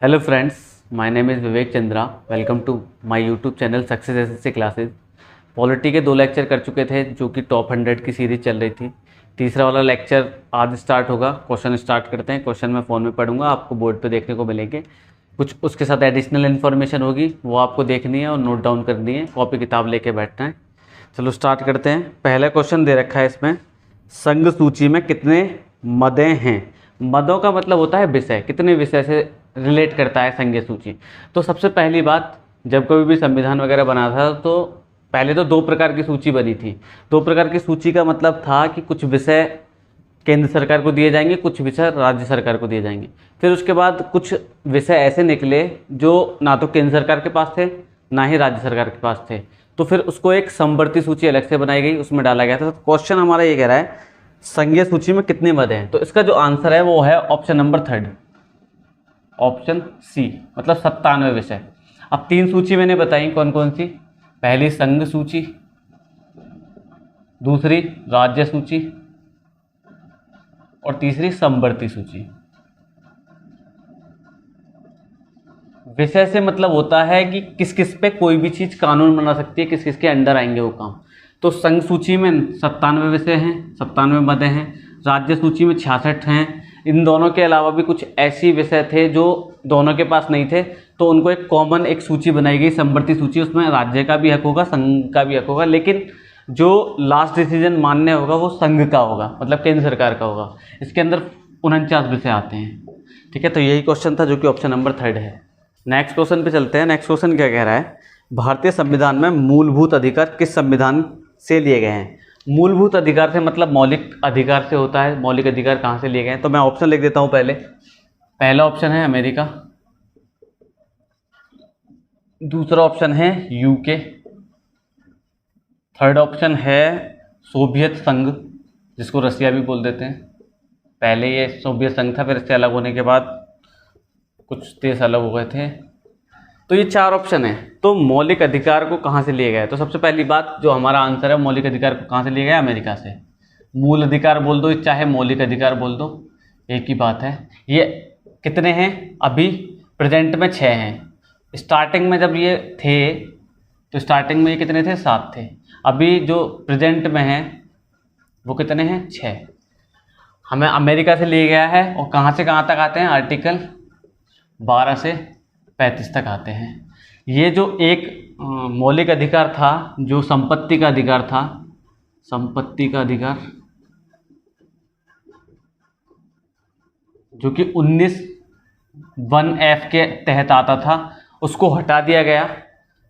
Hello friends, my name is Vivek Chandra. Welcome to my YouTube channel success SSC classes. Polity के 2 lecture कर चुके थे जो कि टॉप 100 की सीरीज चल रही थी। तीसरा वाला लेक्चर आज स्टार्ट होगा। क्वेश्चन स्टार्ट करते हैं। क्वेश्चन मैं फ़ोन में पढ़ूंगा, आपको बोर्ड पे देखने को मिलेंगे। कुछ उसके साथ एडिशनल इन्फॉर्मेशन होगी, वो आपको देखनी है और नोट डाउन करनी है। कॉपी किताब लेके बैठना है। चलो स्टार्ट करते हैं। पहला क्वेश्चन दे रखा है इसमें, संघ सूची में कितने मदें हैं। मदों का मतलब होता है विषय, कितने विषय से रिलेट करता है संघीय सूची। तो सबसे पहली बात, जब कभी भी संविधान वगैरह बना था तो पहले तो 2 प्रकार की सूची बनी थी। 2 प्रकार की सूची का मतलब था कि कुछ विषय केंद्र सरकार को दिए जाएंगे, कुछ विषय राज्य सरकार को दिए जाएंगे। फिर उसके बाद कुछ विषय ऐसे निकले जो ना तो केंद्र सरकार के पास थे ना ही राज्य सरकार के पास थे, तो फिर उसको एक समवर्ती सूची अलग से बनाई गई, उसमें डाला गया था। तो क्वेश्चन हमारा ये कह रहा है संघीय सूची में कितने मद हैं। तो इसका जो आंसर है वो है ऑप्शन नंबर 3, ऑप्शन सी, मतलब 97 विषय। अब 3 सूची मैंने बताई कौन कौन सी। पहली संघ सूची, दूसरी राज्य सूची और तीसरी समवर्ती सूची। विषय से मतलब होता है कि किस किस पे कोई भी चीज़ कानून बना सकती है, किस किस के अंडर आएंगे वो काम। तो संघ सूची में 97 विषय हैं, 97 मदें हैं। राज्य सूची में 66 हैं। इन दोनों के अलावा भी कुछ ऐसी विषय थे जो दोनों के पास नहीं थे, तो उनको एक कॉमन एक सूची बनाई गई, समवर्ती सूची। उसमें राज्य का भी हक होगा, संघ का भी हक होगा, लेकिन जो लास्ट डिसीजन मान्य होगा वो संघ का होगा, मतलब केंद्र सरकार का होगा। इसके अंदर 49 विषय आते हैं। ठीक है, तो यही क्वेश्चन था जो कि ऑप्शन नंबर 3 है। नेक्स्ट क्वेश्चन पे चलते हैं। नेक्स्ट क्वेश्चन क्या कह रहा है, भारतीय संविधान में मूलभूत अधिकार किस संविधान से लिए गए हैं। मूलभूत अधिकार से मतलब मौलिक अधिकार से होता है। मौलिक अधिकार कहाँ से लिए गए हैं, तो मैं ऑप्शन लिख देता हूँ। पहला ऑप्शन है अमेरिका, दूसरा ऑप्शन है यूके, थर्ड ऑप्शन है सोवियत संघ, जिसको रसिया भी बोल देते हैं। पहले ये सोवियत संघ था, फिर इससे अलग होने के बाद कुछ देश अलग हो गए थे। तो ये 4 ऑप्शन है। तो मौलिक अधिकार को कहाँ से लिए गए, तो सबसे पहली बात जो हमारा आंसर है, मौलिक अधिकार को कहाँ से लिए गया, अमेरिका से। मूल अधिकार बोल दो चाहे मौलिक अधिकार बोल दो, एक ही बात है। ये कितने हैं, अभी प्रेजेंट में 6 हैं। स्टार्टिंग में जब ये थे तो स्टार्टिंग में ये कितने थे, 7 थे। अभी जो प्रेजेंट में हैं वो कितने हैं, 6। हमें अमेरिका से लिए गया है और कहाँ से कहाँ तक आते हैं, आर्टिकल 12 से 35 तक आते हैं। ये जो एक मौलिक अधिकार था, जो संपत्ति का अधिकार था, संपत्ति का अधिकार, जो कि 19(1)(f) के तहत आता था, उसको हटा दिया गया।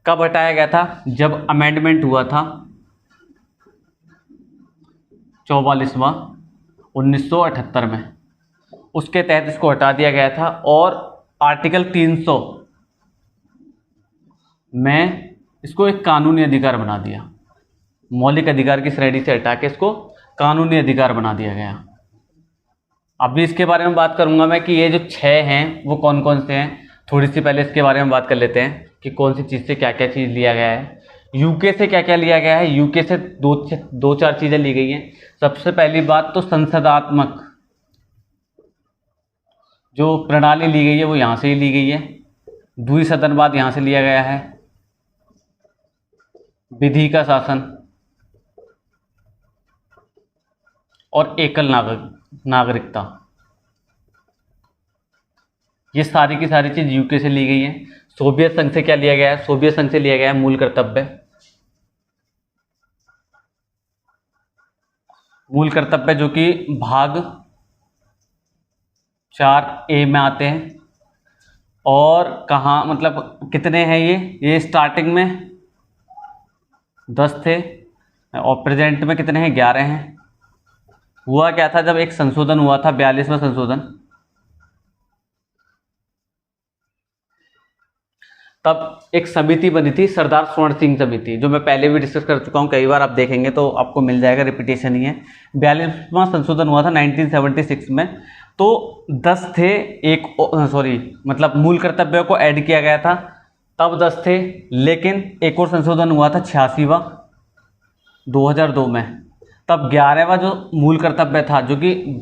कब हटाया गया था, जब अमेंडमेंट हुआ था 44वां 1978 में, उसके तहत इसको हटा दिया गया था। और आर्टिकल 300 में इसको एक कानूनी अधिकार बना दिया। मौलिक अधिकार की श्रेणी से हटा के इसको कानूनी अधिकार बना दिया गया। अभी इसके बारे में बात करूंगा मैं कि ये जो 6 हैं वो कौन कौन से हैं। थोड़ी सी पहले इसके बारे में बात कर लेते हैं कि कौन सी चीज़ से क्या क्या चीज़ लिया गया है। यूके से क्या क्या लिया गया है। यूके से 2-4 चीज़ें ली गई हैं। सबसे पहली बात तो संसदात्मक जो प्रणाली ली गई है वो यहाँ से ही ली गई है। द्विसदनवाद यहाँ से लिया गया है। विधि का शासन और एकल नागरिकता, ये सारी की सारी चीज यूके से ली गई है। सोवियत संघ से क्या लिया गया है, सोवियत संघ से लिया गया है मूल कर्तव्य। मूल कर्तव्य जो कि भाग 4A में आते हैं। और कहाँ, मतलब कितने हैं ये स्टार्टिंग में 10 थे और प्रेजेंट में कितने हैं, 11 हैं। हुआ क्या था, जब एक संशोधन हुआ था, 42वां संशोधन, तब एक समिति बनी थी, सरदार स्वर्ण सिंह समिति, जो मैं पहले भी डिस्कस कर चुका हूँ कई बार। आप देखेंगे तो आपको मिल जाएगा, रिपीटेशन ही है। 42वां संशोधन हुआ था 1976 में। तो 10 थे, मतलब मूल कर्तव्यों को ऐड किया गया था, तब 10 थे। लेकिन एक और संशोधन हुआ था 86वां 2002 में, तब 11वां जो मूल कर्तव्य था, जो कि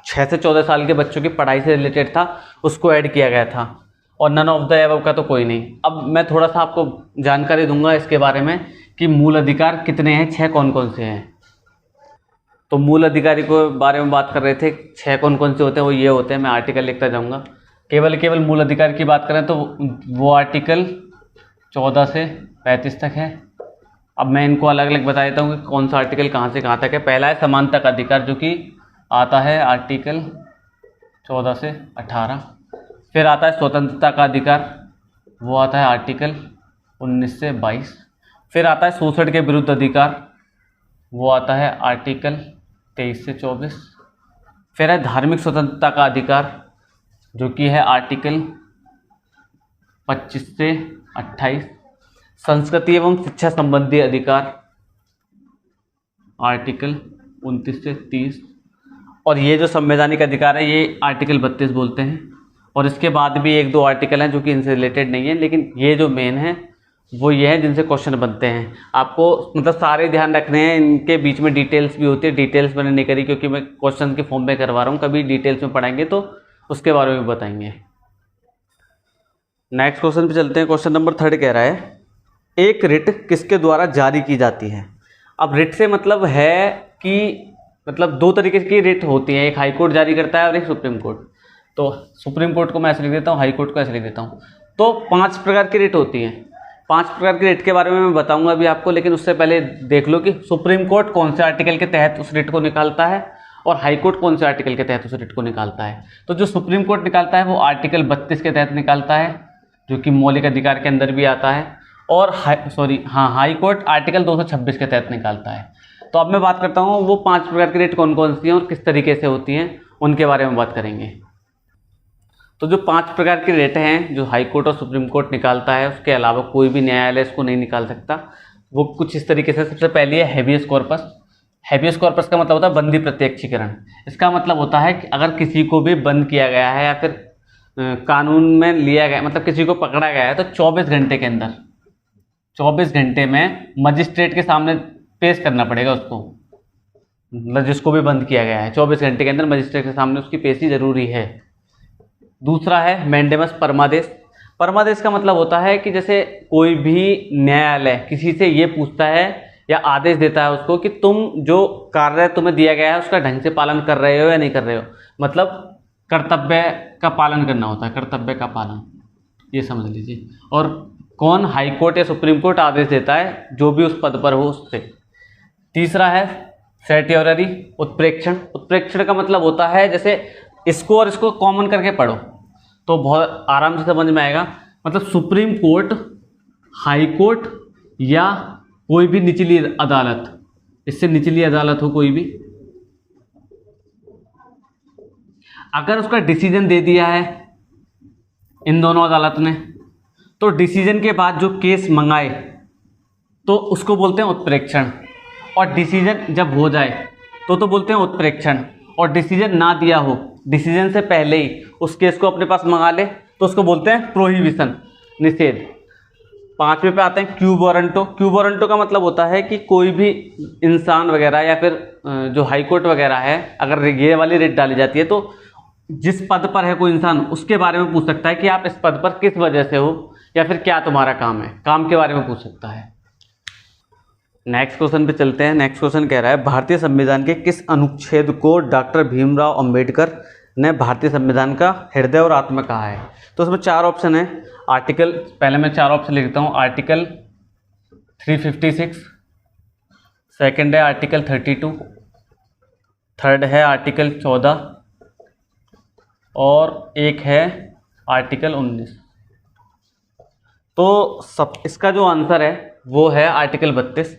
6 से 14 साल के बच्चों की पढ़ाई से रिलेटेड था, उसको ऐड किया गया था। और नन ऑफ द एबव का तो कोई नहीं। अब मैं थोड़ा सा आपको जानकारी दूंगा इसके बारे में कि मूल अधिकार कितने हैं, 6 कौन कौन से हैं। तो मूल अधिकारी को बारे में बात कर रहे थे, 6 कौन कौन से होते हैं, वो ये होते हैं। मैं आर्टिकल लिखता जाऊंगा। केवल मूल अधिकार की बात करें तो वो आर्टिकल 14 से 35 तक है। अब मैं इनको अलग अलग बता देता हूँ कि कौन सा आर्टिकल कहाँ से कहाँ तक है। पहला है समानता का अधिकार, जो कि आता है आर्टिकल 14 से 18। फिर आता है स्वतंत्रता का अधिकार, वो आता है आर्टिकल 19 से 22। फिर आता है शोषण के विरुद्ध अधिकार, वो आता है आर्टिकल 23 से 24। फिर है धार्मिक स्वतंत्रता का अधिकार, जो कि है आर्टिकल 25 से 28। संस्कृति एवं शिक्षा संबंधी अधिकार, आर्टिकल 29 से 30। और ये जो संवैधानिक अधिकार है ये आर्टिकल 32 बोलते हैं। और इसके बाद भी 1-2 आर्टिकल हैं जो कि इनसे रिलेटेड नहीं है, लेकिन ये जो मेन है वो ये है जिनसे क्वेश्चन बनते हैं। आपको मतलब सारे ध्यान रखने हैं, इनके बीच में डिटेल्स भी होती है। डिटेल्स मैंने नहीं करी क्योंकि मैं क्वेश्चन के फॉर्म में करवा रहा हूँ, कभी डिटेल्स में पढ़ाएंगे तो उसके बारे में बताएंगे। नेक्स्ट क्वेश्चन पे चलते हैं। क्वेश्चन नंबर 3 कह रहा है, एक रिट किसके द्वारा जारी की जाती है। अब रिट से मतलब है कि मतलब 2 तरीके की रिट होती है, एक हाई कोर्ट जारी करता है और एक सुप्रीम कोर्ट। तो सुप्रीम कोर्ट को मैं ऐसे लिख देता हूँ, हाई कोर्ट को ऐसे लिख देता हूँ। तो 5 प्रकार की रिट होती हैं। 5 प्रकार की रिट के बारे में मैं बताऊंगा अभी आपको, लेकिन उससे पहले देख लो कि सुप्रीम कोर्ट कौन से आर्टिकल के तहत उस रिट को निकालता है और हाई कोर्ट कौन से आर्टिकल के तहत उस रिट को निकालता है। तो जो सुप्रीम कोर्ट निकालता है वो आर्टिकल 32 के तहत निकालता है, जो कि मौलिक अधिकार के अंदर भी आता है। और हाई कोर्ट आर्टिकल 226 के तहत निकालता है। तो अब मैं बात करता हूँ वो 5 प्रकार की रिट कौन कौन सी हैं और किस तरीके से होती हैं, उनके बारे में बात करेंगे। तो जो 5 प्रकार की रिट हैं जो हाई कोर्ट और सुप्रीम कोर्ट निकालता है, उसके अलावा कोई भी न्यायालय इसको नहीं निकाल सकता। वो कुछ इस तरीके से, सबसे पहले है हेबियस कॉर्पस। हेबियस कॉर्पस का मतलब होता है बंदी प्रत्यक्षीकरण। इसका मतलब होता है कि अगर किसी को भी बंद किया गया है या फिर कानून में लिया गया, मतलब किसी को पकड़ा गया है, तो 24 घंटे के अंदर, 24 घंटे में मजिस्ट्रेट के सामने पेश करना पड़ेगा उसको, मतलब जिसको भी बंद किया गया है 24 घंटे के अंदर मजिस्ट्रेट के सामने उसकी पेशी जरूरी है। दूसरा है मैंडेमस परमादेश। परमादेश का मतलब होता है कि जैसे कोई भी न्यायालय किसी से ये पूछता है या आदेश देता है उसको कि तुम जो कार्य तुम्हें दिया गया है उसका ढंग से पालन कर रहे हो या नहीं कर रहे हो, मतलब कर्तव्य का पालन करना होता है, कर्तव्य का पालन, ये समझ लीजिए। और कौन, हाई कोर्ट या सुप्रीम कोर्ट आदेश देता है, जो भी उस पद पर हो उससे। तीसरा है सर्टियोररी उत्प्रेक्षण। उत्प्रेक्षण का मतलब होता है, जैसे इसको और इसको कॉमन करके पढ़ो तो बहुत आराम से समझ में आएगा। मतलब सुप्रीम कोर्ट, हाई कोर्ट या कोई भी निचली अदालत, इससे निचली अदालत हो कोई भी, अगर उसका डिसीजन दे दिया है इन दोनों अदालत ने, तो डिसीजन के बाद जो केस मंगाए तो उसको बोलते हैं उत्प्रेक्षण। और डिसीजन जब हो जाए तो बोलते हैं उत्प्रेक्षण। और डिसीजन ना दिया हो, डिसीजन से पहले ही उस केस को अपने पास मंगा ले, तो उसको बोलते हैं प्रोहिबिशन, निषेध। 5वें पे आते हैं क्यू वारंटो। क्यू वारंटो का मतलब होता है कि कोई भी इंसान वगैरह या फिर जो हाई कोर्ट वगैरह है, अगर ये वाली रिट डाली जाती है तो जिस पद पर है कोई इंसान उसके बारे में पूछ सकता है कि आप इस पद पर किस वजह से हो या फिर क्या तुम्हारा काम है, काम के बारे में पूछ सकता है। नेक्स्ट क्वेश्चन पे चलते हैं। नेक्स्ट क्वेश्चन कह रहा है, भारतीय संविधान के किस अनुच्छेद को डॉक्टर भीमराव अंबेडकर ने भारतीय संविधान का हृदय और आत्मा कहा है। तो उसमें 4 ऑप्शन है। आर्टिकल, पहले मैं 4 ऑप्शन लिखता हूँ। आर्टिकल 356, सेकंड है आर्टिकल 32, थर्ड है आर्टिकल 14 और एक है आर्टिकल 19। तो सब इसका जो आंसर है वो है आर्टिकल 32।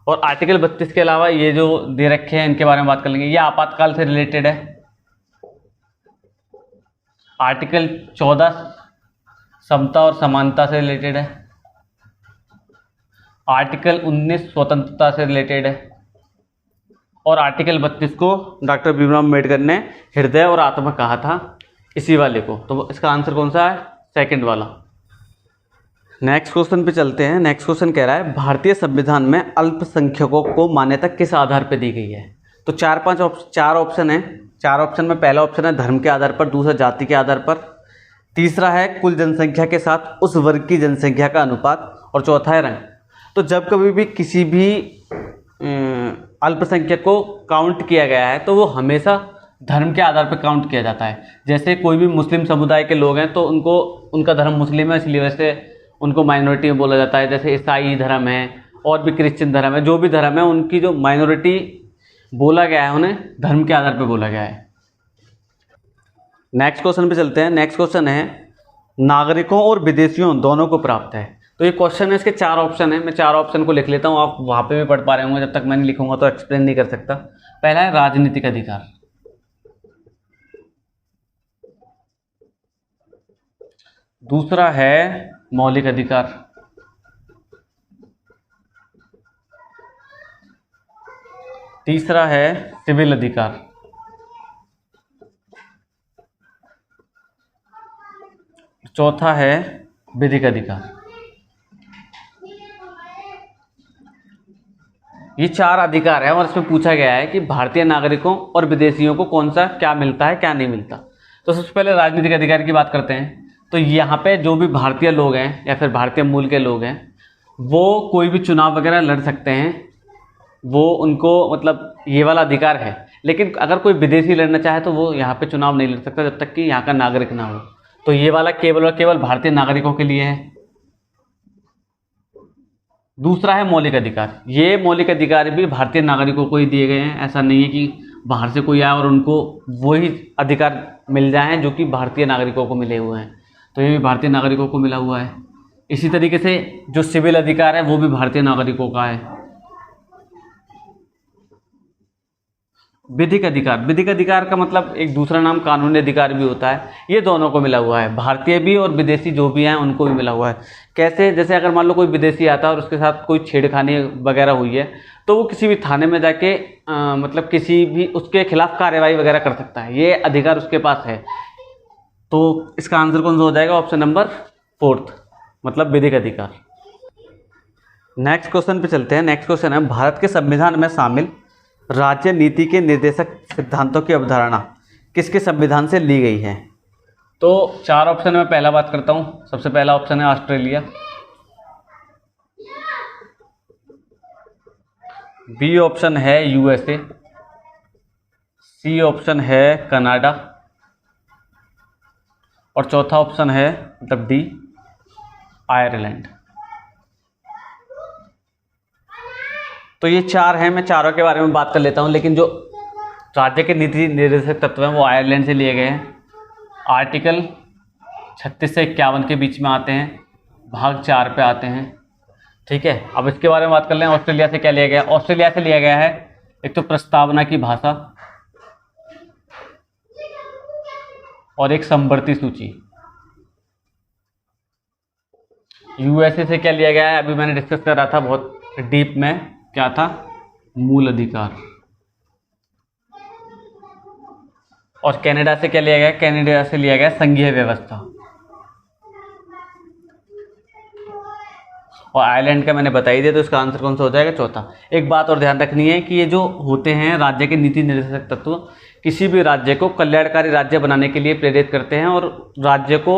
और आर्टिकल 32 के अलावा ये जो दे रखे हैं इनके बारे में बात कर लेंगे। ये आपातकाल से रिलेटेड है। आर्टिकल 14 समता और समानता से रिलेटेड है। आर्टिकल 19 स्वतंत्रता से रिलेटेड है। और आर्टिकल 32 को डॉक्टर भीमराव अम्बेडकर ने हृदय और आत्मा कहा था, इसी वाले को। तो इसका आंसर कौन सा है? सेकंड वाला। नेक्स्ट क्वेश्चन पे चलते हैं। नेक्स्ट क्वेश्चन कह रहा है, भारतीय संविधान में अल्पसंख्यकों को मान्यता किस आधार पर दी गई है। तो 4 ऑप्शन है। 4 ऑप्शन में पहला ऑप्शन है धर्म के आधार पर, दूसरा जाति के आधार पर, तीसरा है कुल जनसंख्या के साथ उस वर्ग की जनसंख्या का अनुपात, और चौथा है रंग। तो जब कभी भी किसी भी अल्पसंख्यक को काउंट किया गया है तो वो हमेशा धर्म के आधार पर काउंट किया जाता है। जैसे कोई भी मुस्लिम समुदाय के लोग हैं तो उनको, उनका धर्म मुस्लिम है इसलिए वैसे उनको माइनॉरिटी में बोला जाता है। जैसे ईसाई धर्म है और भी क्रिश्चियन धर्म है, जो भी धर्म है उनकी जो माइनॉरिटी बोला गया है उन्हें धर्म के आधार पर बोला गया है। नेक्स्ट क्वेश्चन पे चलते हैं। नेक्स्ट क्वेश्चन है नागरिकों और विदेशियों दोनों को प्राप्त है। तो ये क्वेश्चन है, इसके 4 ऑप्शन है। मैं 4 ऑप्शन को लिख लेता हूँ, आप वहाँ पे भी पढ़ पा रहे होंगे, जब तक मैं नहीं लिखूंगा तो एक्सप्लेन नहीं कर सकता। पहला है राजनीतिक अधिकार, दूसरा है मौलिक अधिकार, तीसरा है सिविल अधिकार, चौथा है विधिक अधिकार। ये 4 अधिकार है और इसमें पूछा गया है कि भारतीय नागरिकों और विदेशियों को कौन सा क्या मिलता है क्या नहीं मिलता। तो सबसे पहले राजनीतिक अधिकार की बात करते हैं। तो यहाँ पे जो भी भारतीय लोग हैं या फिर भारतीय मूल के लोग हैं वो कोई भी चुनाव वगैरह लड़ सकते हैं, वो उनको मतलब ये वाला अधिकार है। लेकिन अगर कोई विदेशी लड़ना चाहे तो वो यहाँ पे चुनाव नहीं लड़ सकता जब तक कि यहाँ का नागरिक ना हो। तो ये वाला केवल और केवल भारतीय नागरिकों के लिए है। दूसरा है मौलिक अधिकार। ये मौलिक अधिकार भी भारतीय नागरिकों को ही दिए गए हैं। ऐसा नहीं है कि बाहर से कोई आए और उनको वही अधिकार मिल जाए जो कि भारतीय नागरिकों को मिले हुए हैं। तो ये भी भारतीय नागरिकों को मिला हुआ है। इसी तरीके से जो सिविल अधिकार है वो भी भारतीय नागरिकों का है। विधिक अधिकार, विधिक अधिकार का मतलब एक दूसरा नाम कानूनी अधिकार भी होता है। ये दोनों को मिला हुआ है, भारतीय भी और विदेशी जो भी हैं उनको भी मिला हुआ है। कैसे? जैसे अगर मान लो कोई विदेशी आता है और उसके साथ कोई छेड़खानी वगैरह हुई है तो वो किसी भी थाने में जाके मतलब किसी भी उसके खिलाफ कार्रवाई वगैरह कर सकता है। ये अधिकार उसके पास है। तो इसका आंसर कौन सा हो जाएगा? ऑप्शन नंबर 4, मतलब विधिक अधिकार। नेक्स्ट क्वेश्चन पे चलते हैं। नेक्स्ट क्वेश्चन है भारत के संविधान में शामिल राज्य नीति के निर्देशक सिद्धांतों की अवधारणा किसके संविधान से ली गई है? तो 4 ऑप्शन में पहला बात करता हूं। सबसे पहला ऑप्शन है ऑस्ट्रेलिया, बी ऑप्शन है यूएसए, सी ऑप्शन है कनाडा और चौथा ऑप्शन है मतलब डी आयरलैंड। तो ये 4 हैं, मैं चारों के बारे में बात कर लेता हूँ। लेकिन जो राज्य के नीति निर्देशक तत्व हैं वो आयरलैंड से लिए गए हैं। आर्टिकल 36 से 51 के बीच में आते हैं, भाग 4 पे आते हैं। ठीक है, अब इसके बारे में बात कर लें। ऑस्ट्रेलिया से क्या लिया गया? ऑस्ट्रेलिया से लिया गया है एक तो प्रस्तावना की भाषा और एक समवर्ती सूची। यूएसए से क्या लिया गया है? अभी मैंने डिस्कस कर रहा था बहुत डीप में, क्या था? मूल अधिकार। और कनाडा से क्या लिया गया? कनाडा से लिया गया संघीय व्यवस्था। और आयरलैंड का मैंने बता ही दिया, तो इसका आंसर कौन सा हो जाएगा? चौथा। एक बात और ध्यान रखनी है कि ये जो होते हैं राज्य के नीति निर्देशक तत्व किसी भी राज्य को कल्याणकारी राज्य बनाने के लिए प्रेरित करते हैं और राज्य को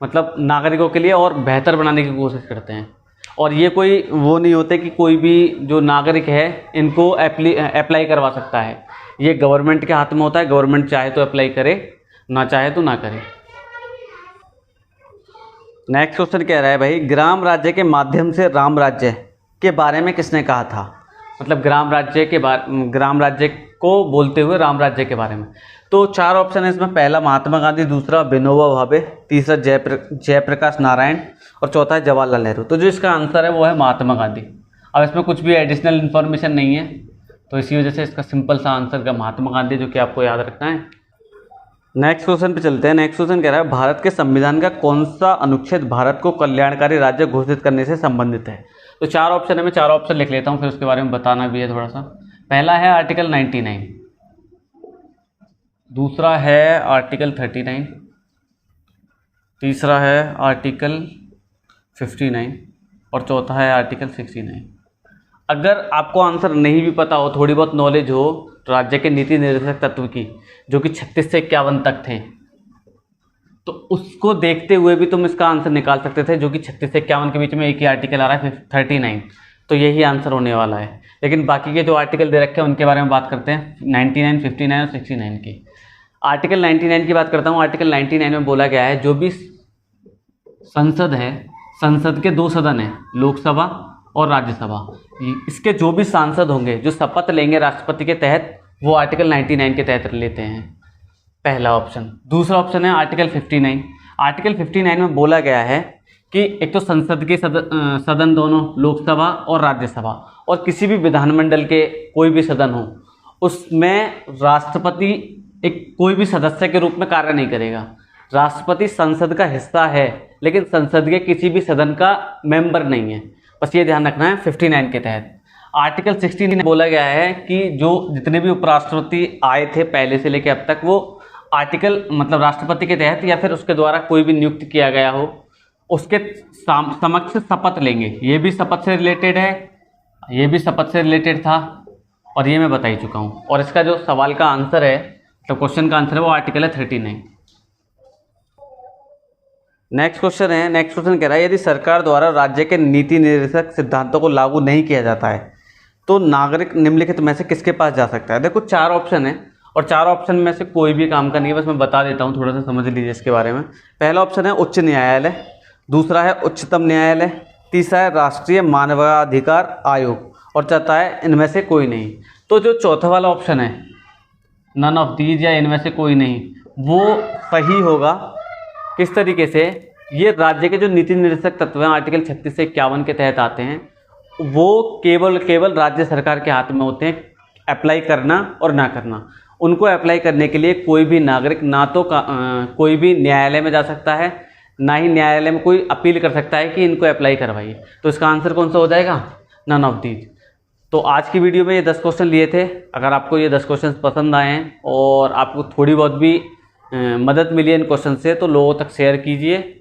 मतलब नागरिकों के लिए और बेहतर बनाने की कोशिश करते हैं। और ये कोई वो नहीं होते कि कोई भी जो नागरिक है इनको अप्लाई करवा सकता है। ये गवर्नमेंट के हाथ में होता है। गवर्नमेंट चाहे तो अप्लाई करे, ना चाहे तो ना करे। नेक्स्ट क्वेश्चन कह रहा है भाई, ग्राम राज्य के माध्यम से राम राज्य के बारे में किसने कहा था? मतलब ग्राम राज्य को बोलते हुए राम राज्य के बारे में। तो 4 ऑप्शन है इसमें। पहला महात्मा गांधी, दूसरा विनोबा भावे, तीसरा जयप्रकाश नारायण और चौथा है जवाहरलाल नेहरू। तो जो इसका आंसर है वो है महात्मा गांधी। अब इसमें कुछ भी एडिशनल इन्फॉर्मेशन नहीं है, तो इसी वजह से इसका सिंपल सा आंसर का महात्मा गांधी, जो कि आपको याद रखना है। नेक्स्ट क्वेश्चन पे चलते हैं। नेक्स्ट क्वेश्चन कह रहा है भारत के संविधान का कौन सा अनुच्छेद भारत को कल्याणकारी राज्य घोषित करने से संबंधित है? तो 4 ऑप्शन है, मैं 4 ऑप्शन लिख लेता हूँ, फिर उसके बारे में बताना भी है थोड़ा सा। पहला है आर्टिकल 99, दूसरा है आर्टिकल 39, तीसरा है आर्टिकल 59 और चौथा है आर्टिकल 69। अगर आपको आंसर नहीं भी पता हो, थोड़ी बहुत नॉलेज हो राज्य के नीति निर्देशक तत्व की, जो कि 36 से 51 तक थे, तो उसको देखते हुए भी तुम इसका आंसर निकाल सकते थे, जो कि 36 से 51 के बीच में एक ही आर्टिकल आ रहा है 39, तो यही आंसर होने वाला है। लेकिन बाकी के जो आर्टिकल दे रखे हैं उनके बारे में बात करते हैं, 99, 59 और 69 की। आर्टिकल 99 की बात करता हूँ। आर्टिकल 99 में बोला गया है जो भी संसद है, संसद के 2 सदन हैं, लोकसभा और राज्यसभा, इसके जो भी सांसद होंगे जो शपथ लेंगे राष्ट्रपति के तहत, वो आर्टिकल 99 के तहत लेते हैं, पहला ऑप्शन। दूसरा ऑप्शन है आर्टिकल 59। आर्टिकल 59 में बोला गया है कि एक तो संसद के सदन दोनों, लोकसभा और राज्यसभा, और किसी भी विधानमंडल के कोई भी सदन हो, उसमें राष्ट्रपति एक कोई भी सदस्य के रूप में कार्य नहीं करेगा। राष्ट्रपति संसद का हिस्सा है लेकिन संसद के किसी भी सदन का मेंबर नहीं है, बस ये ध्यान रखना है 59 के तहत। आर्टिकल 60 में बोला गया है कि जो जितने भी उपराष्ट्रपति आए थे पहले से लेकर अब तक, वो आर्टिकल मतलब राष्ट्रपति के तहत या फिर उसके द्वारा कोई भी नियुक्त किया गया हो, उसके समक्ष शपथ लेंगे। ये भी शपथ से रिलेटेड है, ये भी शपथ से रिलेटेड था, और ये मैं बता ही चुका हूँ। और इसका जो सवाल का आंसर है, तो क्वेश्चन का आंसर है वो आर्टिकल है 39। नेक्स्ट क्वेश्चन है, नेक्स्ट क्वेश्चन कह रहा है यदि सरकार द्वारा राज्य के नीति निर्देशक सिद्धांतों को लागू नहीं किया जाता है तो नागरिक निम्नलिखित में से किसके पास जा सकता है। देखो 4 ऑप्शन है और 4 ऑप्शन में से कोई भी काम का नहीं है, बस मैं बता देता हूँ, थोड़ा सा समझ लीजिए इसके बारे में। पहला ऑप्शन है उच्च न्यायालय, दूसरा है उच्चतम न्यायालय, तीसरा है राष्ट्रीय मानवाधिकार आयोग, और चौथा है इनमें से कोई नहीं। तो जो चौथा वाला ऑप्शन है, नन ऑफ दीज या इनमें से कोई नहीं, वो सही होगा। किस तरीके से, ये राज्य के जो नीति निर्देशक तत्व हैं आर्टिकल 36 से 51 के तहत आते हैं, वो केवल राज्य सरकार के हाथ में होते हैं अप्लाई करना और ना करना। उनको अप्लाई करने के लिए कोई भी नागरिक ना तो कोई भी न्यायालय में जा सकता है, ना ही न्यायालय में कोई अपील कर सकता है कि इनको अप्लाई करवाइए। तो इसका आंसर कौन सा हो जाएगा, नन ऑफ दीज। तो आज की वीडियो में ये 10 क्वेश्चन लिए थे। अगर आपको ये 10 क्वेश्चन पसंद आए हैं और आपको थोड़ी बहुत भी मदद मिली है इन क्वेश्चन से, तो लोगों तक शेयर कीजिए।